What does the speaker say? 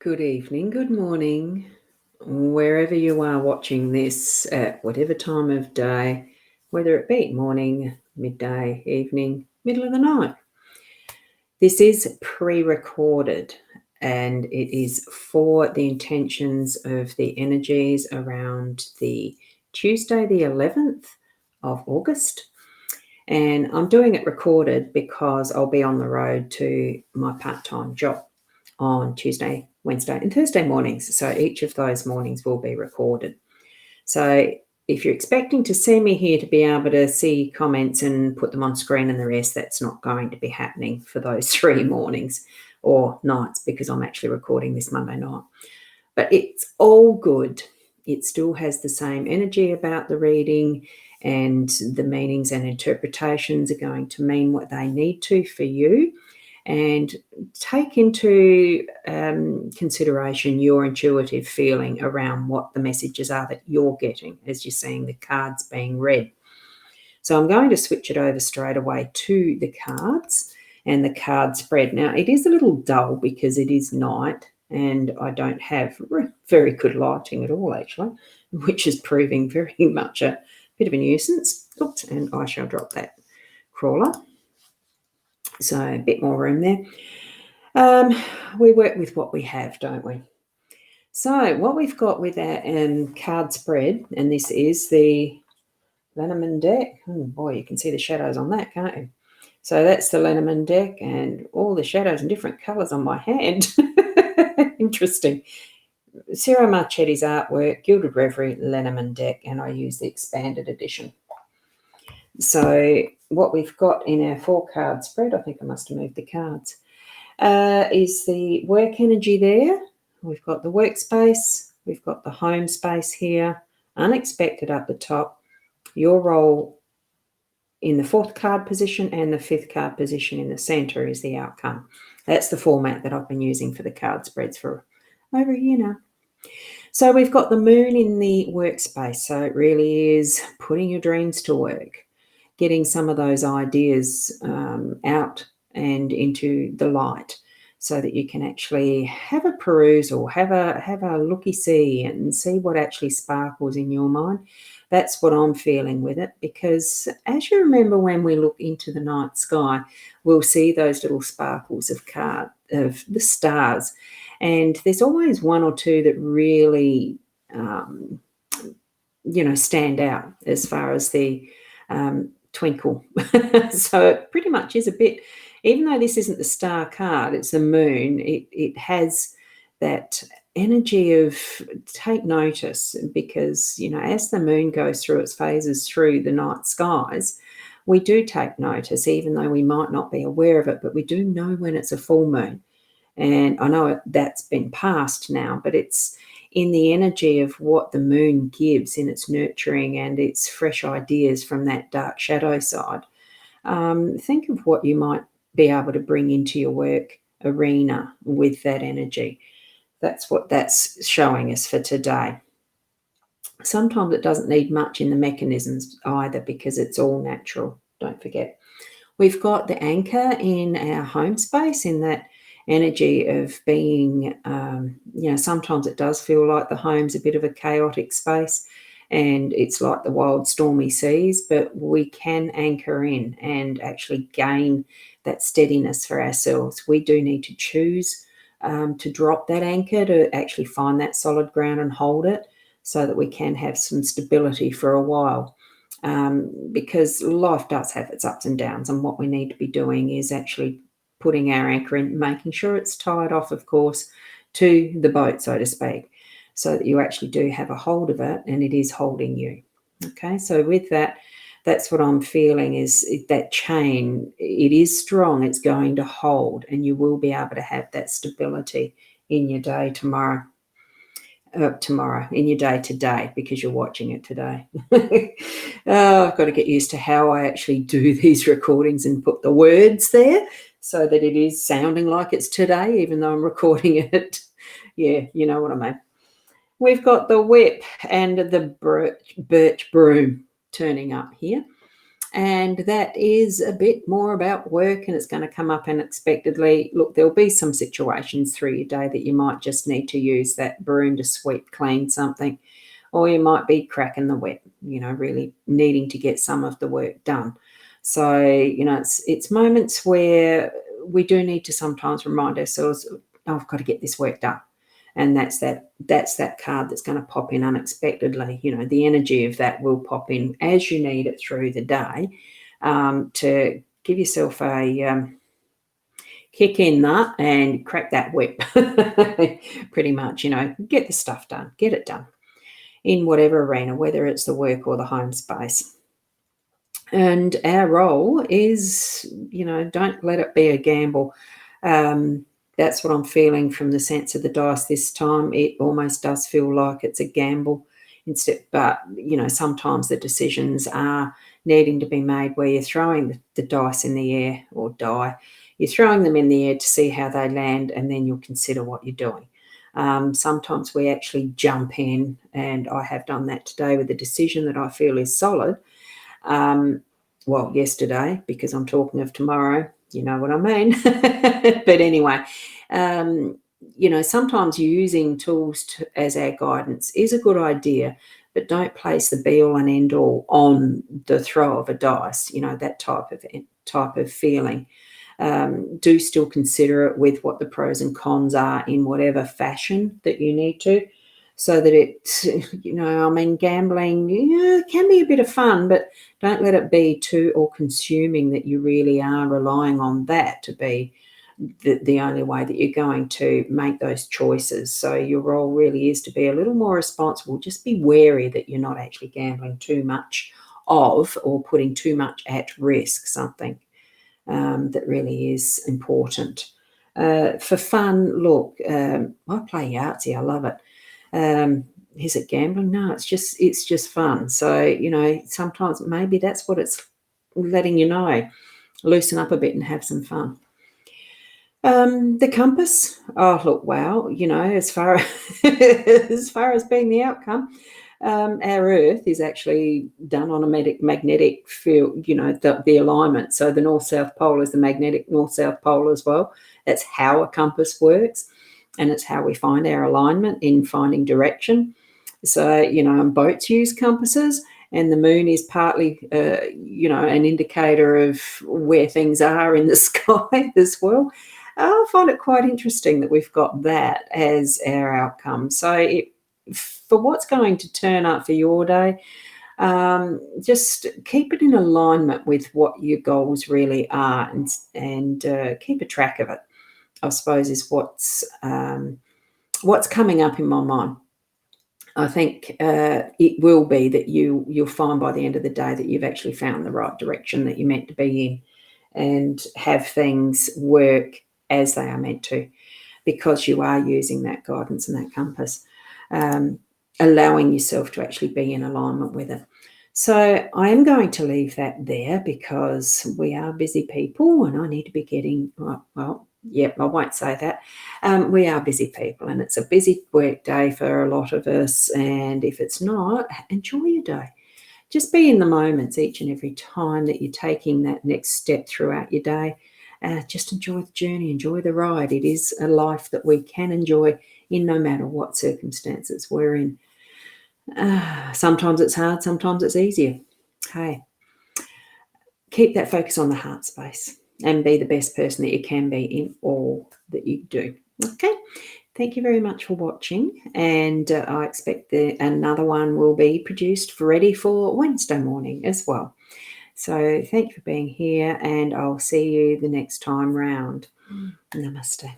Good evening, good morning, wherever you are watching this at whatever time of day, whether it be morning, midday, evening, middle of the night. This is pre-recorded and it is for the intentions of the energies around the Tuesday, the 11th of August. And I'm doing it recorded because I'll be on the road to my part-time job on Tuesday, Wednesday and Thursday mornings. So each of those mornings will be recorded. So if you're expecting to see me here to be able to see comments and put them on screen and the rest, that's not going to be happening for those 3 mornings or nights because I'm actually recording this Monday night. But it's all good. It still has the same energy about the reading, and the meanings and interpretations are going to mean what they need to for you. And take into consideration your intuitive feeling around what the messages are that you're getting as you're seeing the cards being read. So I'm going to switch it over straight away to the cards and the card spread. Now, it is a little dull because it is night and I don't have very good lighting at all, actually, which is proving very much a bit of a nuisance. Oops, and I shall drop that crawler. So a bit more room there. We work with what we have, don't we? So what we've got with our card spread, and this is the Lenormand deck. Oh boy, you can see the shadows on that, can't you? So that's the Lenormand deck and all the shadows in different colours on my hand. Interesting. Ciro Marchetti's artwork, Gilded Reverie, Lenormand deck, and I use the expanded edition. So what we've got in our 4-card spread, I think I must have moved the cards, is the work energy there. We've got the workspace, we've got the home space here, unexpected up the top, your role in the 4th card position and the 5th card position in the centre is the outcome. That's the format that I've been using for the card spreads for over a year now. So we've got the moon in the workspace, so it really is putting your dreams to work, getting some of those ideas out and into the light so that you can actually have a peruse or have a looky-see and see what actually sparkles in your mind. That's what I'm feeling with it, because as you remember, when we look into the night sky, we'll see those little sparkles of the stars, and there's always one or two that really stand out as far as the twinkle. So it pretty much is a bit, even though this isn't the star card, it's the moon, it has that energy of take notice, because as the moon goes through its phases through the night skies, we do take notice, even though we might not be aware of it, but we do know when it's a full moon. And I know that's been passed now, but it's in the energy of what the moon gives in its nurturing and its fresh ideas from that dark shadow side. Think of what you might be able to bring into your work arena with that energy. That's what that's showing us for today. Sometimes it doesn't need much in the mechanisms either, because it's all natural, don't forget. We've got the anchor in our home space, in that energy of being, sometimes it does feel like the home's a bit of a chaotic space and it's like the wild stormy seas, but we can anchor in and actually gain that steadiness for ourselves. We do need to choose to drop that anchor, to actually find that solid ground and hold it, so that we can have some stability for a while. Because life does have its ups and downs, and what we need to be doing is actually putting our anchor in, making sure it's tied off, of course, to the boat, so to speak, so that you actually do have a hold of it and it is holding you. Okay, so with that, that's what I'm feeling, is that chain, it is strong, it's going to hold, and you will be able to have that stability in your day tomorrow, in your day today, because you're watching it today. I've got to get used to how I actually do these recordings and put the words there so that it is sounding like it's today, even though I'm recording it. Yeah, you know what I mean. We've got the whip and the birch broom turning up here. And that is a bit more about work, and it's going to come up unexpectedly. Look, there'll be some situations through your day that you might just need to use that broom to sweep clean something, or you might be cracking the whip, really needing to get some of the work done. So, it's moments where we do need to sometimes remind ourselves, oh, I've got to get this work done. And that's that card that's going to pop in unexpectedly. The energy of that will pop in as you need it through the day, to give yourself a kick in that and crack that whip. Pretty much, get the stuff done, get it done in whatever arena, whether it's the work or the home space. And our role is, don't let it be a gamble. That's what I'm feeling from the sense of the dice this time. It almost does feel like it's a gamble but sometimes the decisions are needing to be made where you're throwing the dice in the air, or you're throwing them in the air to see how they land, and then you'll consider what you're doing. Sometimes we actually jump in, and I have done that today with a decision that I feel is solid. Yesterday, because I'm talking of tomorrow, you know what I mean. But anyway, sometimes using tools as our guidance is a good idea, but don't place the be all and end all on the throw of a dice, that type of feeling. Do still consider it with what the pros and cons are in whatever fashion that you need to, so that gambling can be a bit of fun, but don't let it be too all-consuming that you really are relying on that to be the only way that you're going to make those choices. So your role really is to be a little more responsible. Just be wary that you're not actually gambling too much or putting too much at risk something that really is important. For fun, look, I play Yahtzee. I love it. Is it gambling? No, it's just fun. So, sometimes maybe that's what it's letting you know. Loosen up a bit and have some fun. The compass. Oh, look, wow. As far as being the outcome, our Earth is actually done on a magnetic field, the alignment. So the north-south pole is the magnetic north-south pole as well. That's how a compass works, and it's how we find our alignment in finding direction. So, boats use compasses, and the moon is partly, an indicator of where things are in the sky as well. I find it quite interesting that we've got that as our outcome. So for what's going to turn up for your day, just keep it in alignment with what your goals really are, and keep a track of it, I suppose, is what's coming up in my mind. I think it will be that you'll find by the end of the day that you've actually found the right direction that you're meant to be in, and have things work as they are meant to, because you are using that guidance and that compass, allowing yourself to actually be in alignment with it. So I am going to leave that there, because we are busy people, and I need to be getting, I won't say that. We are busy people, and it's a busy work day for a lot of us. And if it's not, enjoy your day. Just be in the moments each and every time that you're taking that next step throughout your day. Just enjoy the journey, enjoy the ride. It is a life that we can enjoy in no matter what circumstances we're in. Sometimes it's hard, sometimes it's easier. Hey, keep that focus on the heart space and be the best person that you can be in all that you do. Okay, thank you very much for watching, and I expect another one will be produced ready for Wednesday morning as well. So thank you for being here, and I'll see you the next time round. Namaste.